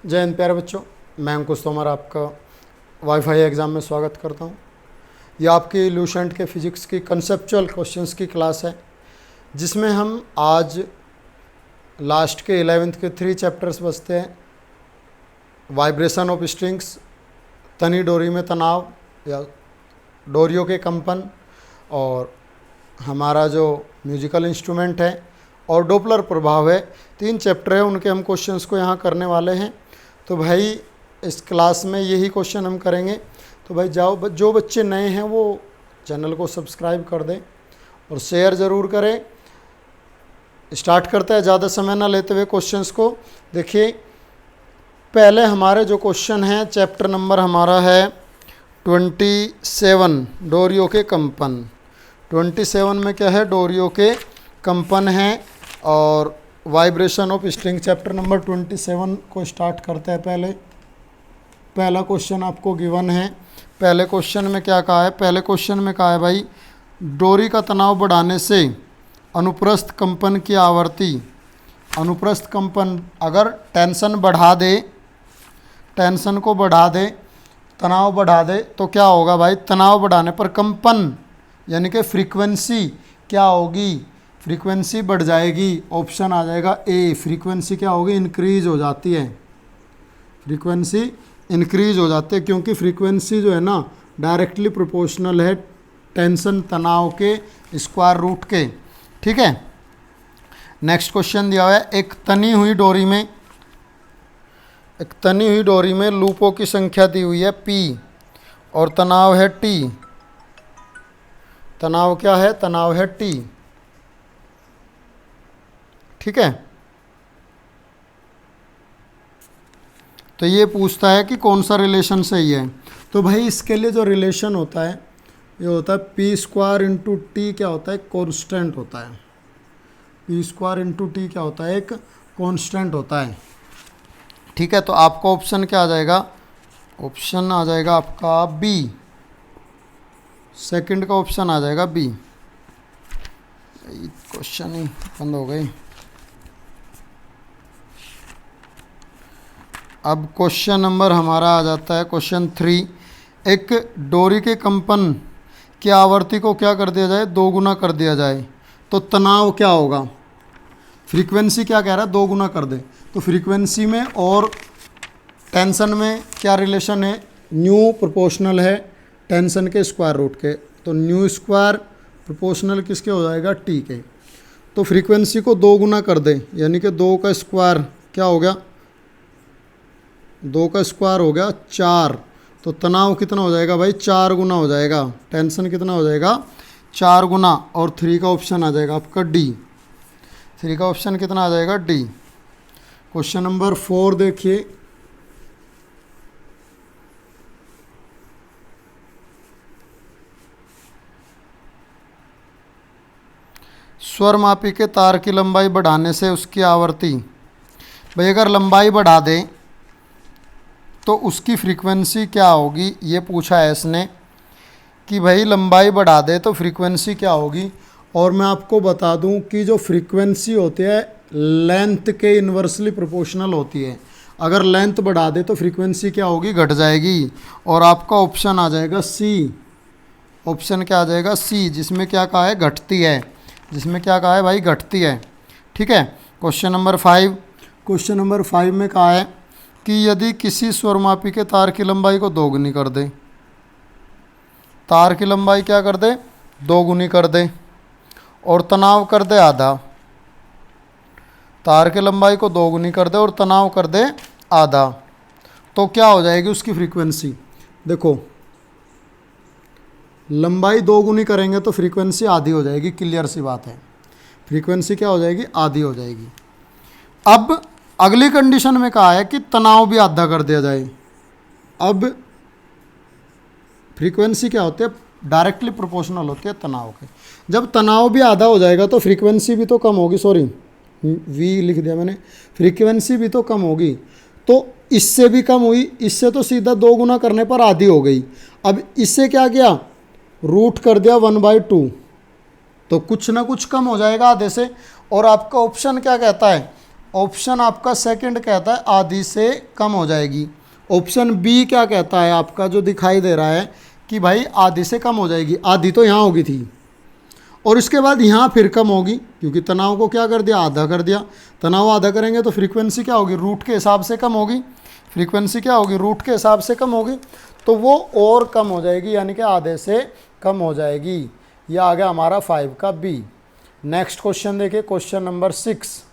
जय हिंद प्यारे बच्चों, मैं अंकुश तोमर आपका वाईफाई एग्ज़ाम में स्वागत करता हूं। यह आपकी लूसेंट के फिज़िक्स की कंसेप्चुअल क्वेश्चंस की क्लास है, जिसमें हम आज लास्ट के 11th के 3 चैप्टर्स बचते हैं। वाइब्रेशन ऑफ स्ट्रिंग्स, तनी डोरी में तनाव या डोरियों के कंपन, और हमारा जो म्यूजिकल इंस्ट्रूमेंट है और डोपलर प्रभाव है। 3 चैप्टर है, उनके हम क्वेश्चंस को यहाँ करने वाले हैं। तो भाई इस क्लास में यही क्वेश्चन हम करेंगे। तो भाई जो बच्चे नए हैं वो चैनल को सब्सक्राइब कर दें और शेयर ज़रूर करें। स्टार्ट करते हैं ज़्यादा समय ना लेते हुए क्वेश्चंस को। देखिए, पहले हमारे जो क्वेश्चन हैं, चैप्टर नंबर हमारा है 27, डोरियों के कंपन। 27 में क्या है? डोरियों के कंपन हैं और vibration of string. Chapter number 27 को स्टार्ट करते हैं। पहला क्वेश्चन आपको गिवन है। पहले क्वेश्चन में क्या कहा है? पहले क्वेश्चन में कहा है भाई, डोरी का तनाव बढ़ाने से अनुप्रस्थ कंपन की आवृत्ति, अनुप्रस्थ कंपन अगर टेंशन बढ़ा दे, टेंशन को बढ़ा दे, तनाव बढ़ा दे, तो क्या होगा भाई? तनाव बढ़ाने पर कंपन यानी कि फ्रीक्वेंसी क्या होगी? फ्रीक्वेंसी बढ़ जाएगी। ऑप्शन आ जाएगा ए। फ्रीक्वेंसी क्या होगी? इंक्रीज हो जाती है। फ्रीक्वेंसी इंक्रीज हो जाती है, क्योंकि फ्रीक्वेंसी जो है ना डायरेक्टली प्रोपोर्शनल है टेंशन तनाव के स्क्वायर रूट के। ठीक है। नेक्स्ट क्वेश्चन दिया हुआ है, एक तनी हुई डोरी में लूपों की संख्या दी हुई है P और तनाव है T। तनाव क्या है? तनाव है T। ठीक है। तो ये पूछता है कि कौन सा रिलेशन सही है। तो भाई इसके लिए जो रिलेशन होता है, ये होता है पी स्क्वायर इंटू टी। क्या होता है? कॉन्स्टेंट होता है। पी स्क्वायर इंटू टी क्या होता है? एक कॉन्स्टेंट होता है। ठीक है। तो आपका ऑप्शन क्या आ जाएगा? ऑप्शन आ जाएगा आपका बी। सेकंड का ऑप्शन आ जाएगा बी। क्वेश्चन ही बंद हो गई। अब क्वेश्चन नंबर हमारा आ जाता है क्वेश्चन 3। एक डोरी के कंपन की आवृत्ति को क्या कर दिया जाए? 2 गुना कर दिया जाए, तो तनाव क्या होगा? फ्रीक्वेंसी क्या कह रहा है? 2 गुना कर दे। तो फ्रीक्वेंसी में और टेंशन में क्या रिलेशन है? न्यू प्रोपोर्शनल है टेंशन के स्क्वायर रूट के। तो न्यू स्क्वायर प्रोपोर्शनल किसके हो जाएगा? टी के। तो फ्रीक्वेंसी को 2 गुना कर दे, यानी कि 2 का स्क्वायर क्या हो गया? 2 का स्क्वायर हो गया 4। तो तनाव कितना हो जाएगा भाई? 4 गुना हो जाएगा। टेंशन कितना हो जाएगा? 4 गुना। और 3 का ऑप्शन आ जाएगा आपका डी। 3 का ऑप्शन कितना आ जाएगा? डी। क्वेश्चन नंबर 4 देखिए, स्वरमापी के तार की लंबाई बढ़ाने से उसकी आवृत्ति। भाई अगर लंबाई बढ़ा दें तो उसकी फ्रीक्वेंसी क्या होगी? ये पूछा है इसने कि भाई लंबाई बढ़ा दे तो फ्रीक्वेंसी क्या होगी। और मैं आपको बता दूं कि जो फ्रीक्वेंसी होती है लेंथ के इन्वर्सली प्रोपोर्शनल होती है। अगर लेंथ बढ़ा दे तो फ्रीक्वेंसी क्या होगी? घट जाएगी। और आपका ऑप्शन आ जाएगा सी। ऑप्शन क्या आ जाएगा? सी, जिसमें क्या कहा है? घटती है। जिसमें क्या कहा है भाई? घटती है। ठीक है। Question number 5। क्वेश्चन नंबर 5 में कहा है कि यदि किसी स्वरमापी के तार की लंबाई को 2 गुनी कर दे, तार की लंबाई क्या कर दे? 2 गुनी कर दे, और तनाव कर दे आधा। तार की लंबाई को 2 गुनी कर दे और तनाव कर दे आधा, तो क्या हो जाएगी उसकी फ्रीक्वेंसी? देखो, लंबाई 2 गुनी करेंगे तो फ्रीक्वेंसी आधी हो जाएगी। क्लियर सी बात है। फ्रीक्वेंसी क्या हो जाएगी? आधी हो जाएगी। अब अगली कंडीशन में कहा है कि तनाव भी आधा कर दिया जाए। अब फ्रीक्वेंसी क्या होती है? डायरेक्टली प्रोपोर्शनल होती है तनाव के। जब तनाव भी आधा हो जाएगा तो फ्रीक्वेंसी भी तो कम होगी। सॉरी, वी लिख दिया मैंने। फ्रीक्वेंसी भी तो कम होगी। तो इससे भी कम हुई, इससे तो सीधा 2 गुना करने पर आधी हो गई। अब इससे क्या किया? रूट कर दिया 1/2। तो कुछ ना कुछ कम हो जाएगा आधे से। और आपका ऑप्शन क्या कहता है? ऑप्शन आपका सेकंड कहता है आधी से कम हो जाएगी। ऑप्शन बी क्या कहता है आपका जो दिखाई दे रहा है कि भाई आधी से कम हो जाएगी, आधी तो यहाँ होगी थी और इसके बाद यहाँ फिर कम होगी, क्योंकि तनाव को क्या कर दिया, आधा कर दिया। तनाव आधा करेंगे तो फ्रीक्वेंसी क्या होगी, रूट के हिसाब से कम होगी। फ्रीक्वेंसी क्या होगी, रूट के हिसाब से कम होगी, तो वो और कम हो जाएगी, यानी कि आधे से कम हो जाएगी। यह आ गया हमारा 5 का बी। नेक्स्ट क्वेश्चन देखिए, क्वेश्चन नंबर 6।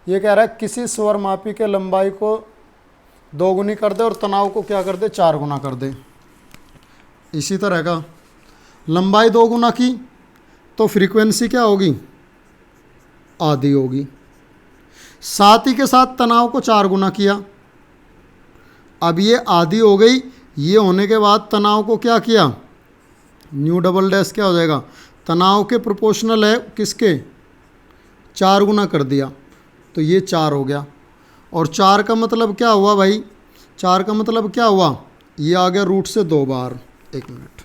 ये कह रहा है किसी स्वरमापी के लंबाई को 2 गुनी कर दे और तनाव को क्या कर दे, 4 गुना कर दे। इसी तरह का लंबाई 2 गुना की तो फ्रीक्वेंसी क्या होगी, आधी होगी। साथ ही के साथ तनाव को 4 गुना किया, अब ये आधी हो गई। ये होने के बाद तनाव को क्या किया, न्यू डबल डैश क्या हो जाएगा, तनाव के प्रोपोर्शनल है किसके, 4 गुना कर दिया, तो ये 4 हो गया। और 4 का मतलब क्या हुआ भाई, 4 का मतलब क्या हुआ, ये आ गया रूट से 2 बार। 1 मिनट,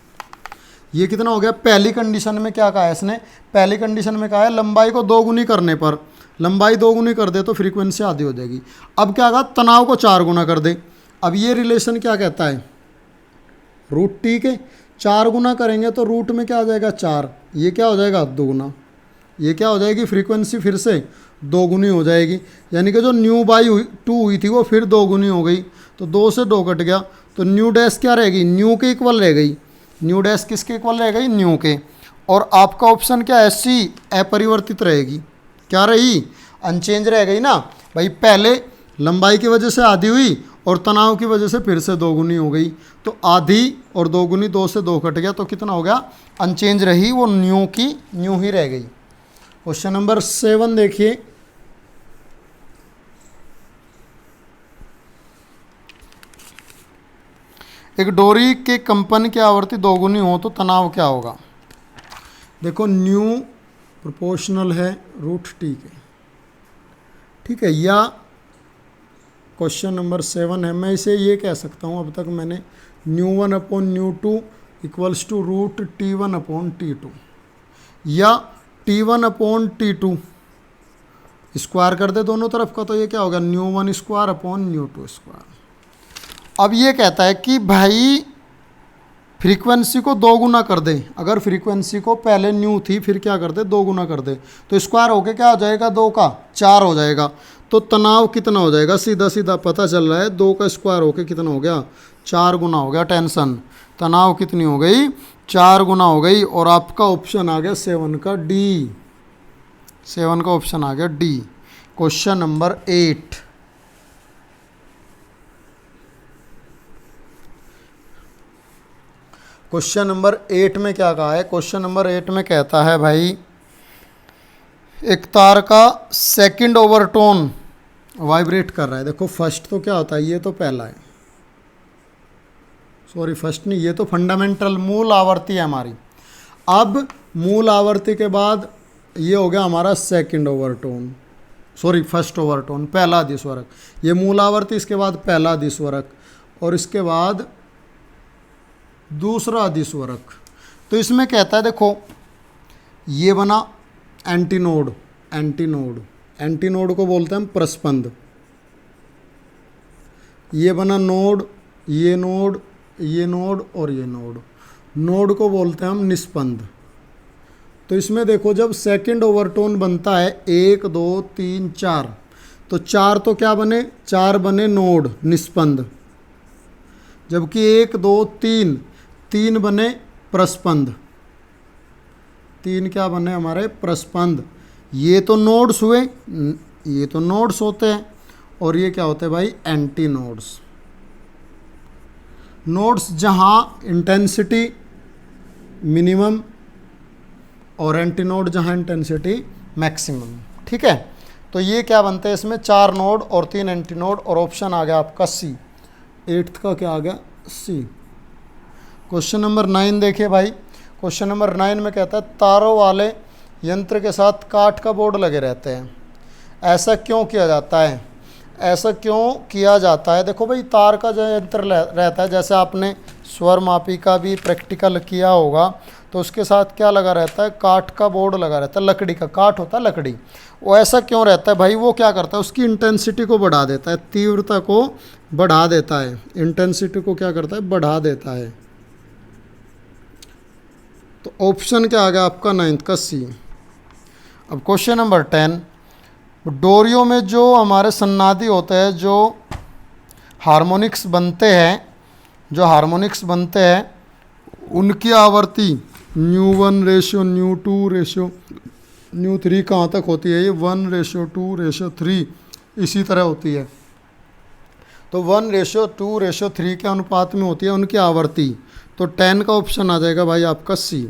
ये कितना हो गया, पहली कंडीशन में क्या कहा है इसने, पहली कंडीशन में कहा है लंबाई को 2 गुनी करने पर, लंबाई 2 गुनी कर दे तो फ्रीक्वेंसी आधी हो जाएगी। अब क्या कहा, तनाव को 4 गुना कर दे। अब ये रिलेशन क्या कहता है, रूट टी के 4 गुना करेंगे तो रूट में क्या आ जाएगा 4, ये क्या हो जाएगा 2 गुना, ये क्या हो जाएगी फ्रीक्वेंसी फिर से 2 गुनी हो जाएगी। यानी कि जो न्यू बाई 2 हुई थी वो फिर 2 गुनी हो गई, तो 2 से 2 कट गया, तो न्यू डैश क्या रहेगी, न्यू के इक्वल रह गई। न्यू डैश किसके इक्वल रह गई, न्यू के। और आपका ऑप्शन क्या है, सी अपरिवर्तित रहेगी। क्या रही, अनचेंज रह गई ना भाई। पहले लंबाई की वजह से आधी हुई और तनाव की वजह से फिर से 2 गुनी हो गई, तो आधी और 2 गुनी 2 से 2 कट गया, तो कितना हो गया, अनचेंज रही, वो न्यू की न्यू ही रह गई। क्वेश्चन नंबर 7 देखिए, एक डोरी के कंपन की आवृत्ति 2 गुनी हो तो तनाव क्या होगा। देखो न्यू प्रोपोर्शनल है रूट टी के, ठीक है, या क्वेश्चन नंबर 7 है, मैं इसे ये कह सकता हूँ, अब तक मैंने nu 1 upon nu 2 equals to root T1 upon T2, या T1 अपॉन T2 स्क्वायर कर दे दोनों तरफ का, तो ये क्या होगा, new 1 square upon nu 2 square. अब ये कहता है कि भाई फ्रीक्वेंसी को 2 गुना कर दे, अगर फ्रीक्वेंसी को पहले न्यू थी फिर क्या कर दे, 2 गुना कर दे, तो स्क्वायर होके क्या हो जाएगा, 2 का 4 हो जाएगा, तो तनाव कितना हो जाएगा, सीधा सीधा पता चल रहा है, 2 का स्क्वायर होके कितना हो गया, 4 गुना हो गया। टेंशन, तनाव कितनी हो गई, 4 गुना हो गई। और आपका ऑप्शन आ गया 7 का डी, 7 का ऑप्शन आ गया D. Question number 8, question number 8 में क्या कहा है, क्वेश्चन नंबर 8 में कहता है भाई एक तार का सेकंड ओवरटोन वाइब्रेट कर रहा है। देखो फर्स्ट तो क्या होता है, ये तो पहला है, सॉरी फर्स्ट नहीं, ये तो फंडामेंटल मूल आवर्ती है हमारी। अब मूल आवर्ती के बाद ये हो गया हमारा second overtone, sorry first overtone, पहला अधिस्वरक, ये मूल आवर्ती, इसके बाद पहला अधिस्वरक और इसके बाद दूसरा अधिस्वरक। तो इसमें कहता है देखो ये बना एंटीनोड, एंटीनोड, एंटीनोड को बोलते हैं हम प्रस्पंद, ये बना नोड, ये नोड, ये नोड और ये नोड, नोड को बोलते हैं हम निस्पंद। तो इसमें देखो जब सेकंड ओवरटोन बनता है 1 2 3 4, तो 4 तो क्या बने, 4 बने नोड निस्पंद, जबकि 1 2 3 3 बने प्रस्पंद, 3 क्या बने हमारे प्रस्पंद। ये तो नोड्स हुए, ये तो नोड्स होते हैं, और ये क्या होते हैं भाई, एंटी नोड्स। नोड्स जहाँ इंटेंसिटी मिनिमम और एंटी नोड जहाँ इंटेंसिटी मैक्सिमम, ठीक है। तो ये क्या बनते हैं, इसमें 4 नोड और 3 एंटी नोड, और ऑप्शन आ गया आपका सी, 8th का क्या आ गया, सी। क्वेश्चन नंबर 9 देखिए भाई, क्वेश्चन नंबर 9 में कहता है तारों वाले यंत्र के साथ काठ का बोर्ड लगे रहते हैं, ऐसा क्यों किया जाता है, ऐसा क्यों किया जाता है। देखो भाई तार का जो यंत्र रहता है, जैसे आपने स्वर मापी का भी प्रैक्टिकल किया होगा, तो उसके साथ क्या लगा रहता है, काठ का बोर्ड लगा रहता है, लकड़ी का, काठ होता है लकड़ी। वो ऐसा क्यों रहता है भाई, वो क्या करता है, उसकी इंटेंसिटी को बढ़ा देता है, तीव्रता को बढ़ा देता है, इंटेंसिटी को क्या करता है, बढ़ा देता है। तो ऑप्शन क्या आ गया आपका 9th का सी। अब क्वेश्चन नंबर 10, डोरियो में जो हमारे सन्नादी होते हैं, जो हार्मोनिक्स बनते हैं, जो हार्मोनिक्स बनते हैं, उनकी आवृत्ति ν1 रेशियो ν2 रेशियो ν3 कहाँ तक होती है, ये 1:2:3 इसी तरह होती है। तो 1:2:3 के अनुपात में होती है उनकी आवृत्ति। तो 10 का ऑप्शन आ जाएगा भाई आपका सी।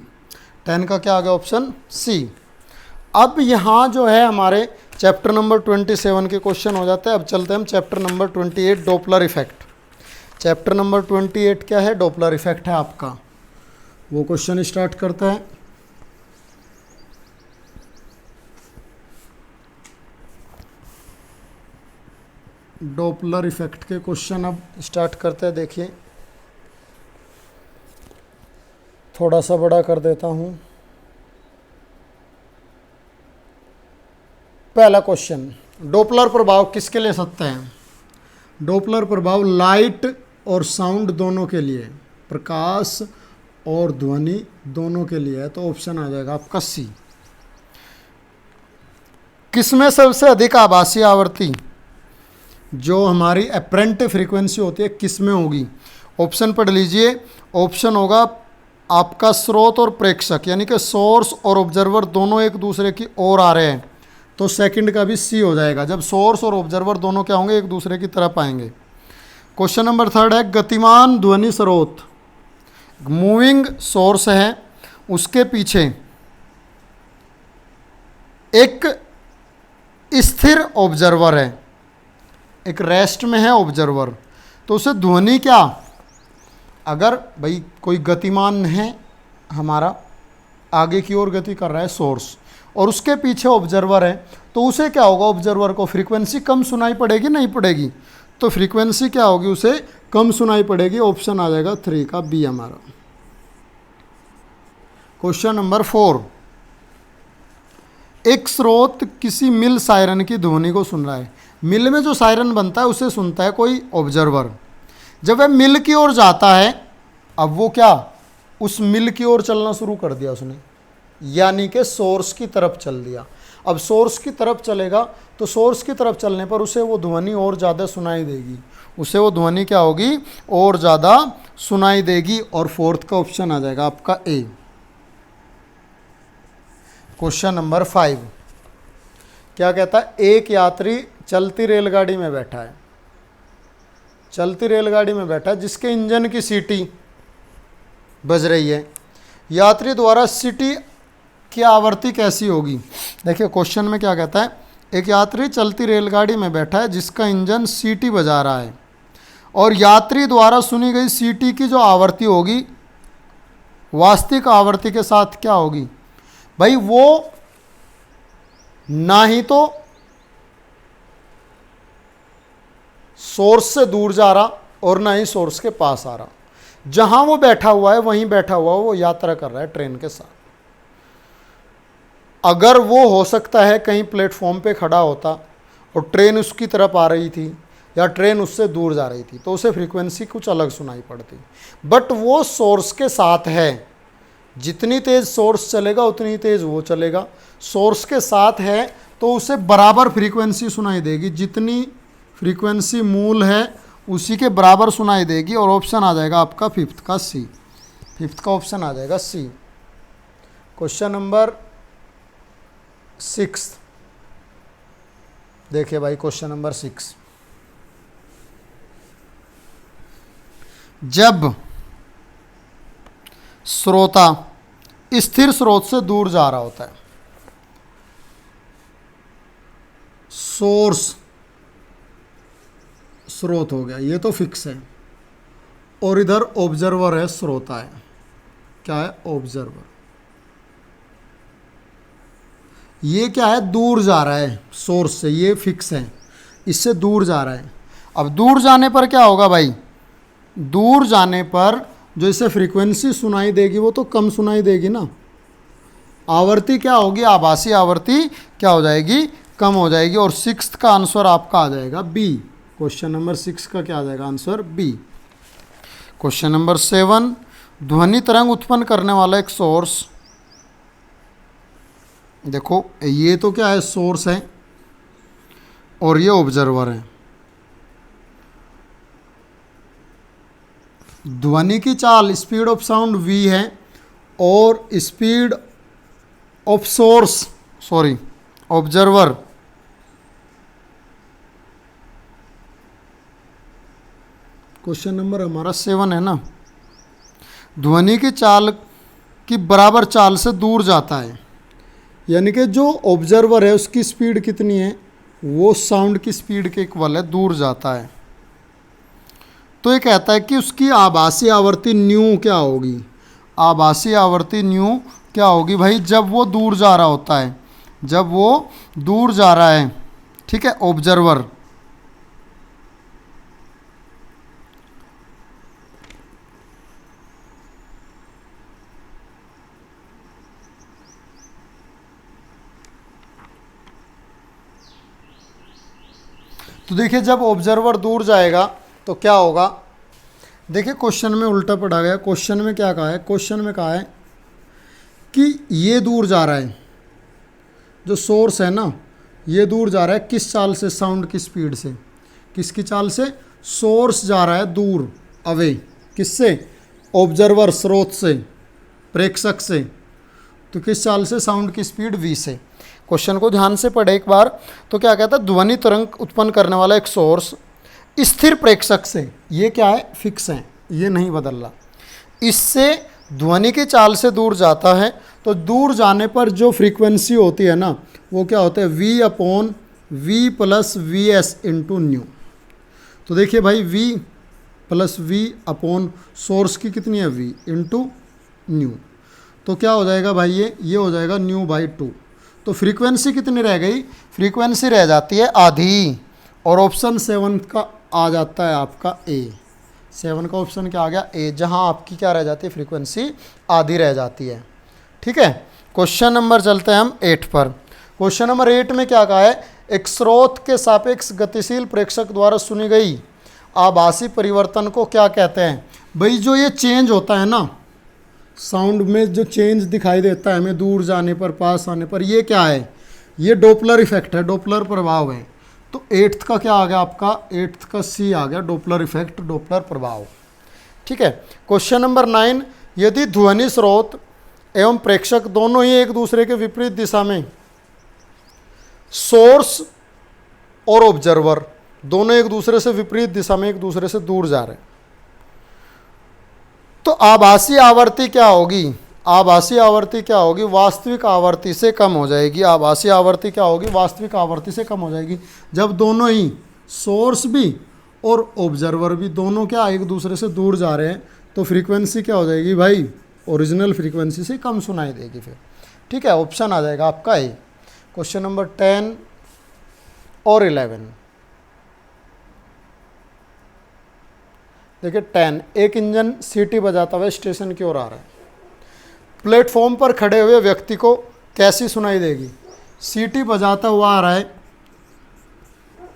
10 का क्या आ गया, ऑप्शन सी। अब यहाँ जो है हमारे चैप्टर नंबर 27 के क्वेश्चन हो जाते हैं। अब चलते हैं हम chapter number 28, Doppler effect. Chapter number 28 क्या है, डोपलर इफेक्ट है आपका। वो क्वेश्चन स्टार्ट करता है। डोपलर इफेक्ट के क्वेश्चन अब स्टार्ट करते हैं। देखिए थोड़ा सा बड़ा कर देता हूँ। पहला क्वेश्चन, डोपलर प्रभाव किसके लिए सत्य है। डोपलर प्रभाव लाइट और साउंड दोनों के लिए, प्रकाश और ध्वनि दोनों के लिए है। तो ऑप्शन आ जाएगा आपका सी। किसमें सबसे अधिक आभासी आवृत्ति, जो हमारी अपरेंट फ्रीक्वेंसी होती है, किसमें होगी। ऑप्शन पढ़ लीजिए। ऑप्शन होगा आपका स्रोत और प्रेक्षक, यानी कि सोर्स और ऑब्जर्वर दोनों एक दूसरे की ओर आ रहे हैं, तो सेकंड का भी सी हो जाएगा। जब सोर्स और ऑब्जर्वर दोनों क्या होंगे, एक दूसरे की तरफ आएंगे। क्वेश्चन नंबर 3 है, गतिमान ध्वनि स्रोत, मूविंग सोर्स है, उसके पीछे एक स्थिर ऑब्जर्वर है, एक रेस्ट में है ऑब्जर्वर, तो उसे ध्वनि क्या, अगर भाई कोई गतिमान है हमारा, आगे की ओर गति कर रहा है सोर्स, और उसके पीछे ऑब्जर्वर है, तो उसे क्या होगा, ऑब्जर्वर को फ्रीक्वेंसी कम सुनाई पड़ेगी, नहीं पड़ेगी। तो फ्रीक्वेंसी क्या होगी, उसे कम सुनाई पड़ेगी। ऑप्शन आ जाएगा 3 का बी हमारा। क्वेश्चन नंबर 4, एक स्रोत किसी मिल सायरन की ध्वनि को सुन रहा है। मिल में जो सायरन बनता है उसे सुनता है कोई ऑब्जर्वर। जब वह मिल की ओर जाता है, अब वो क्या, उस मिल की ओर चलना शुरू कर दिया उसने, यानी कि सोर्स की तरफ चल दिया। अब सोर्स की तरफ चलेगा, तो सोर्स की तरफ चलने पर उसे वो ध्वनि और ज़्यादा सुनाई देगी, उसे वो ध्वनि क्या होगी, और ज़्यादा सुनाई देगी। और 4th का ऑप्शन आ जाएगा आपका ए। क्वेश्चन नंबर 5 क्या कहता है, एक यात्री चलती रेलगाड़ी में बैठा है, चलती रेलगाड़ी में बैठा है, जिसके इंजन की सीटी बज रही है। यात्री द्वारा सीटी की आवृत्ति कैसी होगी। देखिए क्वेश्चन में क्या कहता है, एक यात्री चलती रेलगाड़ी में बैठा है जिसका इंजन सीटी बजा रहा है, और यात्री द्वारा सुनी गई सीटी की जो आवृत्ति होगी, वास्तविक आवृत्ति के साथ क्या होगी भाई, वो ना ही तो सोर्स से दूर जा रहा और ना ही सोर्स के पास आ रहा, जहां वो बैठा हुआ है वहीं बैठा हुआ, वो यात्रा कर रहा है ट्रेन के साथ। अगर वो हो सकता है कहीं प्लेटफॉर्म पे खड़ा होता और ट्रेन उसकी तरफ आ रही थी या ट्रेन उससे दूर जा रही थी, तो उसे फ्रीक्वेंसी कुछ अलग सुनाई पड़ती। बट वो सोर्स के साथ है, जितनी तेज़ सोर्स चलेगा उतनी तेज़ वो चलेगा। सोर्स के साथ है तो उसे बराबर फ्रीक्वेंसी सुनाई देगी, जितनी फ्रीक्वेंसी मूल है उसी के बराबर सुनाई देगी। और ऑप्शन आ जाएगा आपका 5th का सी। 5th का ऑप्शन आ जाएगा सी। क्वेश्चन नंबर 6 देखिए भाई, क्वेश्चन नंबर 6, जब श्रोता स्थिर स्रोत से दूर जा रहा होता है, सोर्स स्रोत हो गया, ये तो फिक्स है, और इधर ऑब्जर्वर है, श्रोता है, क्या है, ऑब्जर्वर। ये क्या है, दूर जा रहा है सोर्स से, ये फिक्स है, इससे दूर जा रहा है। अब दूर जाने पर क्या होगा भाई, दूर जाने पर जो इसे फ्रीक्वेंसी सुनाई देगी वो तो कम सुनाई देगी ना। आवर्ती क्या होगी, आभासी आवर्ती क्या हो जाएगी, कम हो जाएगी। और सिक्स्थ का आंसर आपका आ जाएगा बी। क्वेश्चन नंबर 6 का क्या आ जाएगा आंसर, बी। क्वेश्चन नंबर 7, ध्वनि तरंग उत्पन्न करने वाला एक सोर्स, देखो ये तो क्या है, सोर्स है और ये ऑब्जर्वर है। ध्वनि की चाल स्पीड ऑफ साउंड v है और speed of source sorry observer question number हमारा 7 है ना, ध्वनि की चाल की बराबर चाल से दूर जाता है, यानी कि जो ऑब्जर्वर है उसकी स्पीड कितनी है, वो साउंड की स्पीड के इक्वल है, दूर जाता है। तो ये कहता है कि उसकी आभासी आवर्ती न्यू क्या होगी, आभासी आवर्ती न्यू क्या होगी भाई, जब वो दूर जा रहा होता है, जब वो दूर जा रहा है, ठीक है, ऑब्जर्वर। तो देखिए जब ऑब्जर्वर दूर जाएगा तो क्या होगा, देखिए क्वेश्चन में उल्टा पड़ा गया। क्वेश्चन में क्या कहा है, क्वेश्चन में कहा है कि ये दूर जा रहा है, जो सोर्स है ना ये दूर जा रहा है, किस चाल से, साउंड की स्पीड से। किसकी चाल से, सोर्स जा रहा है दूर, अवे, किससे, ऑब्जर्वर, स्रोत से, प्रेक्षक से। तो किस चाल से, साउंड की स्पीड v से। क्वेश्चन को ध्यान से पढ़े एक बार। तो क्या कहता है, ध्वनि तरंग उत्पन्न करने वाला एक सोर्स स्थिर प्रेक्षक से, ये क्या है, फिक्स है, ये नहीं बदल रहा, इससे ध्वनि की चाल से दूर जाता है। तो दूर जाने पर जो फ्रीक्वेंसी होती है ना वो क्या होता है, v upon v plus V S into new. तो देखिए भाई v plus v upon source की कितनी है, v इंटू न्यू। तो क्या हो जाएगा भाई, ये हो जाएगा न्यू बाई 2। तो फ्रीक्वेंसी कितनी रह गई, फ्रीक्वेंसी रह जाती है आधी। और ऑप्शन 7 का आ जाता है आपका ए। 7 का ऑप्शन क्या आ गया, ए, जहां आपकी क्या रह जाती है, फ्रीक्वेंसी आधी रह जाती है। ठीक है, क्वेश्चन नंबर चलते हैं हम 8 पर। क्वेश्चन नंबर 8 में क्या कहा है, एक स्रोत के सापेक्ष गतिशील प्रेक्षक द्वारा सुनी गई आभासी परिवर्तन को क्या कहते हैं। भाई जो ये चेंज होता है ना, साउंड में जो चेंज दिखाई देता है हमें दूर जाने पर, पास आने पर, ये क्या है, ये डोपलर इफेक्ट है, डोपलर प्रभाव है। तो 8th का क्या आ गया आपका, 8th का सी आ गया, डोपलर इफेक्ट, डोपलर प्रभाव। ठीक है, क्वेश्चन नंबर 9, यदि ध्वनि स्रोत एवं प्रेक्षक दोनों ही एक दूसरे के विपरीत दिशा में, सोर्स और ऑब्जर्वर दोनों एक दूसरे से विपरीत दिशा में एक दूसरे से दूर जा रहे हैं, तो आभासी आवर्ती क्या होगी, आभासी आवर्ती क्या होगी, वास्तविक आवर्ती से कम हो जाएगी। आभासी आवर्ती क्या होगी, वास्तविक आवर्ती से कम हो जाएगी, जब दोनों ही सोर्स भी और ऑब्जर्वर भी दोनों क्या एक दूसरे से दूर जा रहे हैं। तो फ्रीक्वेंसी क्या हो जाएगी भाई, ओरिजिनल फ्रीक्वेंसी से कम सुनाई देगी फिर। ठीक है, ऑप्शन आ जाएगा आपका ए। क्वेश्चन नंबर 10 और 11 देखिए। 10, एक इंजन सीटी बजाता हुआ स्टेशन की ओर आ रहा है, प्लेटफॉर्म पर खड़े हुए व्यक्ति को कैसी सुनाई देगी। सीटी बजाता हुआ आ रहा है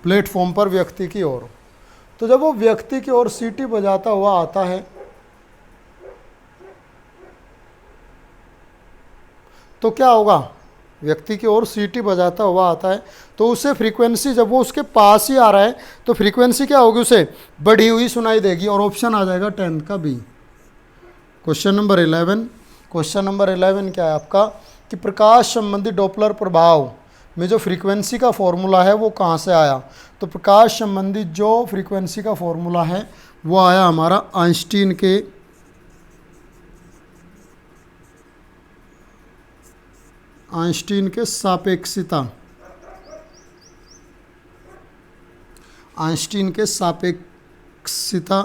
प्लेटफॉर्म पर व्यक्ति की ओर, तो जब वो व्यक्ति की ओर सीटी बजाता हुआ आता है तो क्या होगा, व्यक्ति की ओर सीटी बजाता हुआ आता है तो उसे फ्रीक्वेंसी, जब वो उसके पास ही आ रहा है तो फ्रीक्वेंसी क्या होगी, उसे बढ़ी हुई सुनाई देगी। और ऑप्शन आ जाएगा 10 का B. Question number 11, question number 11 क्या है आपका, कि प्रकाश संबंधी डॉपलर प्रभाव में जो फ्रीक्वेंसी का फॉर्मूला है वो कहाँ से आया। तो प्रकाश संबंधी जो फ्रीक्वेंसी का फॉर्मूला है वो आया हमारा आइंस्टीन के सापेक्षिता, आइंस्टीन के सापेक्षिता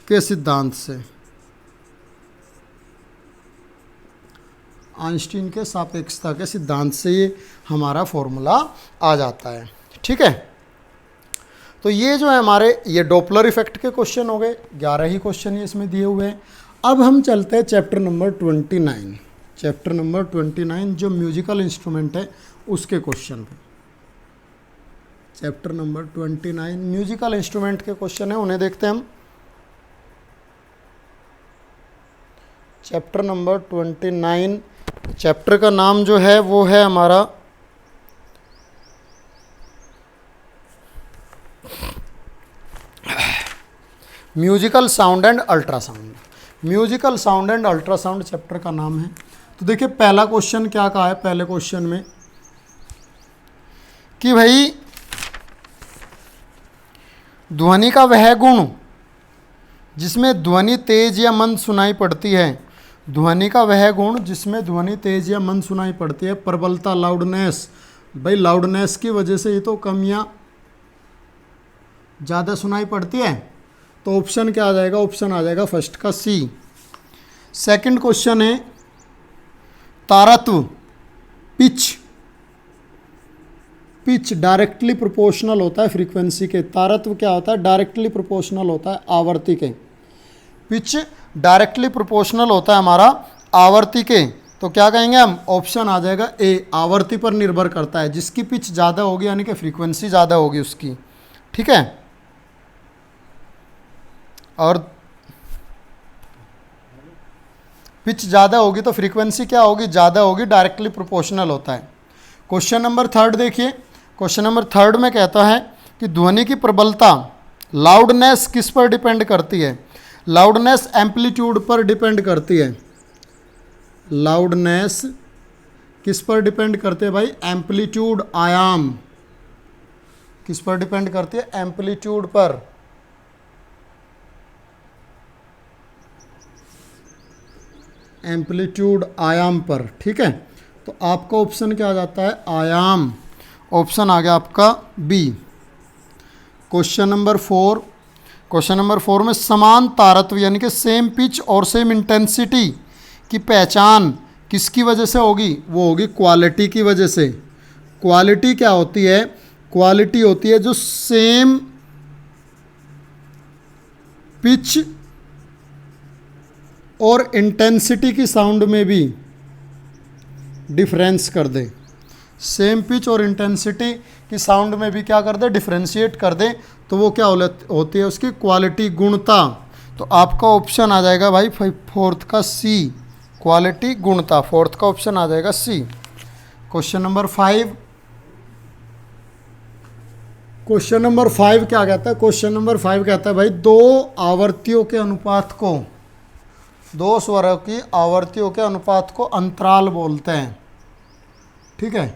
के सिद्धांत से, आइंस्टीन के सापेक्षता के सिद्धांत से ये हमारा फॉर्मूला आ जाता है। ठीक है, तो ये जो है हमारे ये डॉपलर इफेक्ट के क्वेश्चन हो गए, 11 ही क्वेश्चन ये इसमें दिए हुए हैं। अब हम चलते हैं चैप्टर नंबर 29। चैप्टर नंबर 29 जो म्यूजिकल इंस्ट्रूमेंट है उसके क्वेश्चन पे। चैप्टर नंबर 29 म्यूजिकल इंस्ट्रूमेंट के क्वेश्चन है, उन्हें देखते हैं हम। चैप्टर नंबर 29, चैप्टर का नाम जो है वो है हमारा musical sound and ultrasound. Musical sound and ultrasound chapter का नाम है। तो देखिए पहला क्वेश्चन क्या कहा है, पहले क्वेश्चन में कि भाई ध्वनि का वह गुण जिसमें ध्वनि तेज या मंद सुनाई पड़ती है, ध्वनि का वह गुण जिसमें ध्वनि तेज या मंद सुनाई पड़ती है, प्रबलता, लाउडनेस। भाई लाउडनेस की वजह से ही तो कम या ज़्यादा सुनाई पड़ती है। तो ऑप्शन क्या आ जाएगा, ऑप्शन आ जाएगा फर्स्ट का सी। सेकंड क्वेश्चन है तारत्व, पिच। पिच डायरेक्टली प्रोपोर्शनल होता है फ्रीक्वेंसी के। तारत्व क्या होता है, डायरेक्टली प्रोपोर्शनल होता है आवर्ती के। पिच डायरेक्टली प्रोपोर्शनल होता है हमारा आवर्ती के। तो क्या कहेंगे हम, ऑप्शन आ जाएगा ए, आवर्ती पर निर्भर करता है। जिसकी पिच ज़्यादा होगी यानी कि फ्रीक्वेंसी ज़्यादा होगी उसकी, ठीक है। और पिच ज़्यादा होगी तो फ्रीक्वेंसी क्या होगी, ज़्यादा होगी, डायरेक्टली प्रोपोर्शनल होता है। क्वेश्चन नंबर 3 देखिए। क्वेश्चन नंबर 3 में कहता है कि ध्वनि की प्रबलता, लाउडनेस किस पर डिपेंड करती है। लाउडनेस एम्पलीट्यूड पर डिपेंड करती है। लाउडनेस किस पर डिपेंड करती है भाई, एम्पलीट्यूड, आयाम किस पर डिपेंड करती है, एम्पलीट्यूड पर। एम्पलीट्यूड आयाम पर, ठीक है। तो आपका ऑप्शन क्या आ जाता है, आयाम। ऑप्शन आ गया आपका B. Question number 4। Question number 4 में समान तारत्व यानी कि सेम पिच और सेम इंटेंसिटी की पहचान किसकी वजह से होगी, वो होगी क्वालिटी की वजह से। क्वालिटी क्या होती है, क्वालिटी होती है जो सेम पिच और इंटेंसिटी की साउंड में भी डिफरेंस कर दे। सेम पिच और इंटेंसिटी की साउंड में भी क्या कर दे, डिफरेंशिएट कर दे। तो वो क्या होती है उसकी क्वालिटी, गुणता। तो आपका ऑप्शन आ जाएगा भाई फोर्थ का सी, क्वालिटी, गुणता। फोर्थ का ऑप्शन आ जाएगा C. Question number 5। Question number 5 क्या कहता है, क्वेश्चन नंबर 5 कहता है भाई दो आवर्तियों के अनुपात को, दो स्वरों की आवर्तियों के अनुपात को अंतराल बोलते हैं, ठीक है।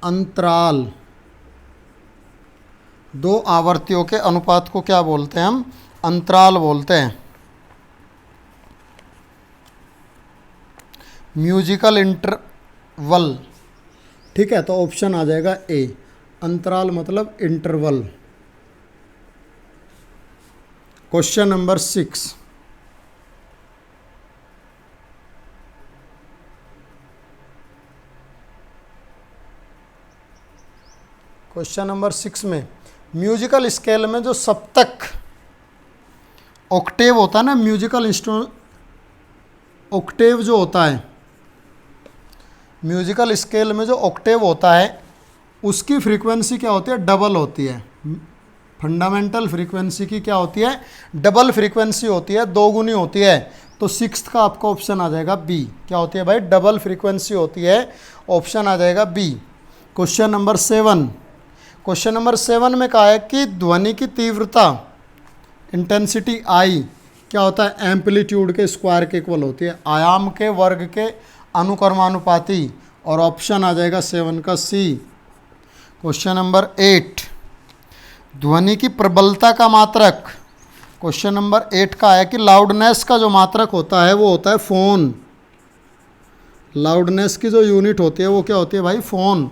अंतराल, दो आवर्तियों के अनुपात को क्या बोलते हैं हम, अंतराल बोलते हैं। म्यूजिकल इंटरवल, ठीक है। तो ऑप्शन आ जाएगा ए, अंतराल मतलब interval. Question number 6। Question number 6 में म्यूजिकल स्केल में जो सप्तक ऑक्टेव होता है ना, म्यूजिकल इंस्ट्रूमेंट ऑक्टेव जो होता है, म्यूजिकल स्केल में जो ऑक्टेव होता है उसकी फ्रीक्वेंसी क्या होती है, डबल होती है। फंडामेंटल फ्रीक्वेंसी की क्या होती है, डबल फ्रीक्वेंसी होती है, दोगुनी होती है। तो 6th का आपका ऑप्शन आ जाएगा बी। क्या होती है भाई, डबल फ्रीक्वेंसी होती है। ऑप्शन आ जाएगा B. Question number 7। Question number 7 में कहा है कि ध्वनि की तीव्रता, इंटेंसिटी आई क्या होता है, एम्पलीट्यूड के स्क्वायर के इक्वल होती है, आयाम के वर्ग के अनुक्रमानुपाती। और ऑप्शन आ जाएगा 7 का सी। क्वेश्चन नंबर 8, ध्वनि की प्रबलता का मात्रक। क्वेश्चन नंबर 8 का है कि लाउडनेस का जो मात्रक होता है वो होता है फोन। लाउडनेस की जो यूनिट होती है वो क्या होती है भाई, फोन।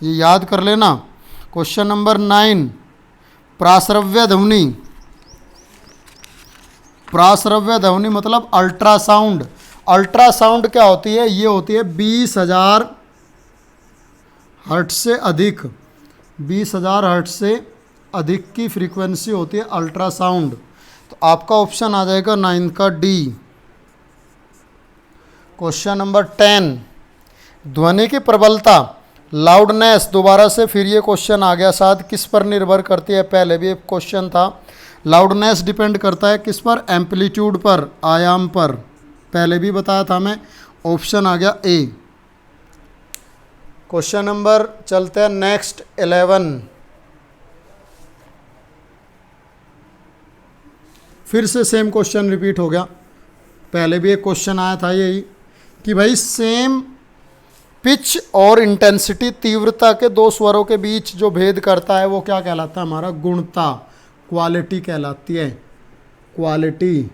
ये याद कर लेना। क्वेश्चन नंबर 9, प्राश्रव्य ध्वनि। प्राश्रव्य ध्वनि मतलब अल्ट्रासाउंड। अल्ट्रासाउंड क्या होती है, ये होती है 20,000 हर्ट्ज से अधिक। 20,000 हर्ट्ज से अधिक की फ्रीक्वेंसी होती है अल्ट्रासाउंड। तो आपका ऑप्शन आ जाएगा 9 का डी। क्वेश्चन नंबर 10, ध्वनि की प्रबलता लाउडनेस, दोबारा से फिर ये क्वेश्चन आ गया साथ, किस पर निर्भर करती है? पहले भी एक क्वेश्चन था, लाउडनेस डिपेंड करता है किस पर? एम्पलीट्यूड पर, आयाम पर, पहले भी बताया था मैं। ऑप्शन आ गया ए। क्वेश्चन नंबर चलते हैं नेक्स्ट 11। फिर से सेम क्वेश्चन रिपीट हो गया, पहले भी एक क्वेश्चन आया था यही कि भाई सेम पिच और इंटेंसिटी, तीव्रता के दो स्वरों के बीच जो भेद करता है वो क्या कहलाता है? हमारा गुणता, क्वालिटी कहलाती है, क्वालिटी।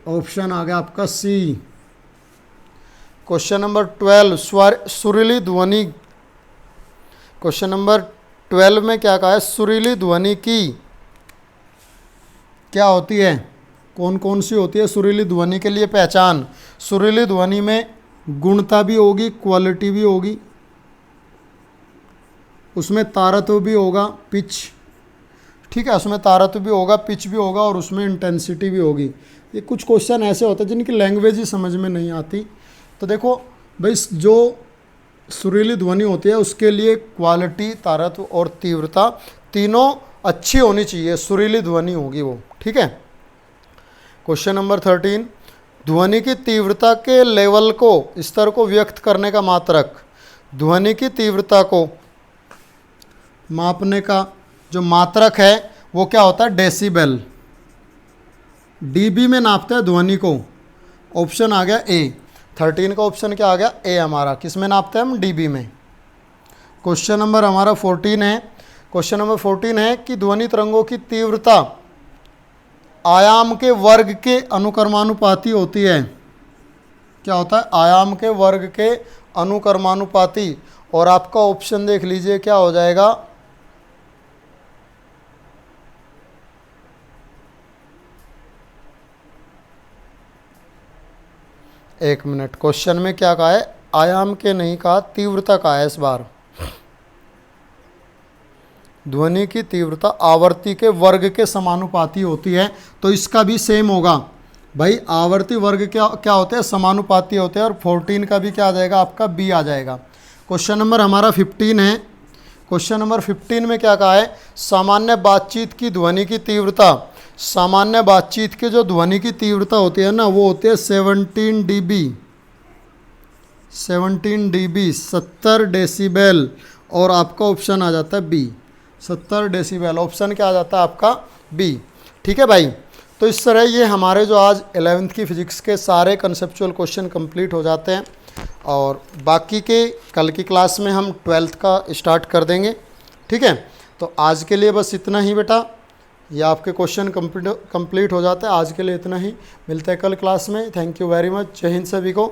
ऑप्शन आ गया आपका सी। क्वेश्चन नंबर 12, सुरीली ध्वनि। क्वेश्चन नंबर 12 में क्या कहा है? सुरीली ध्वनि की क्या होती है? कौन कौन सी होती है सुरीली ध्वनि के लिए पहचान? सुरीली ध्वनि में गुणता भी होगी, क्वालिटी भी होगी, उसमें तारत्व भी होगा, पिच, ठीक है, उसमें तारत्व भी होगा, पिच भी होगा, और उसमें इंटेंसिटी भी होगी। ये कुछ क्वेश्चन ऐसे होते हैं जिनकी लैंग्वेज ही समझ में नहीं आती। तो देखो भाई, जो सुरीली ध्वनि होती है उसके लिए क्वालिटी, तारत्व और तीव्रता तीनों अच्छी होनी चाहिए, सुरीली ध्वनि होगी वो, ठीक है। क्वेश्चन नंबर 13, ध्वनि की तीव्रता के लेवल को, स्तर को व्यक्त करने का मात्रक। ध्वनि की तीव्रता को मापने का जो मात्रक है वो क्या होता है? डेसिबल। डीबी में नापते हैं ध्वनि को। ऑप्शन आ गया ए। 13 का ऑप्शन क्या आ गया? ए हमारा। किस में नापते हैं हम? डीबी में। क्वेश्चन नंबर हमारा 14 है। क्वेश्चन नंबर 14 है कि ध्वनि तरंगों की तीव्रता आयाम के वर्ग के अनुक्रमानुपाती होती है। क्या होता है? आयाम के वर्ग के अनुक्रमानुपाती। और आपका ऑप्शन देख लीजिए क्या हो जाएगा? एक मिनट, क्वेश्चन में क्या कहा है? आयाम के नहीं कहा, तीव्रता कहा है इस बार। ध्वनि की तीव्रता आवर्ती के वर्ग के समानुपाती होती है, तो इसका भी सेम होगा भाई। आवर्ती वर्ग क्या क्या होते हैं? समानुपाती होते हैं। और 14 का भी क्या आ जाएगा? आपका बी आ जाएगा। क्वेश्चन नंबर हमारा 15 है। क्वेश्चन नंबर 15 में क्या कहा है? सामान्य बातचीत की ध्वनि की तीव्रता, सामान्य बातचीत की जो ध्वनि की तीव्रता होती है ना, वो होती है 17 dB, 17 dB, 70 डेसिबल। और आपका ऑप्शन आ जाता है बी, 70 डेसिबल। ऑप्शन क्या आ जाता है आपका? बी, ठीक है भाई। तो इस तरह ये हमारे जो आज 11th की फिजिक्स के सारे कंसेप्चुअल क्वेश्चन कंप्लीट हो जाते हैं, और बाकी के कल की क्लास में हम 12th का स्टार्ट कर देंगे, ठीक है। तो आज के लिए बस इतना ही बेटा, ये आपके क्वेश्चन कंप्लीट हो जाते हैं। आज के लिए इतना ही, मिलते हैं कल क्लास में। थैंक यू वेरी मच, जय हिंद सभी को।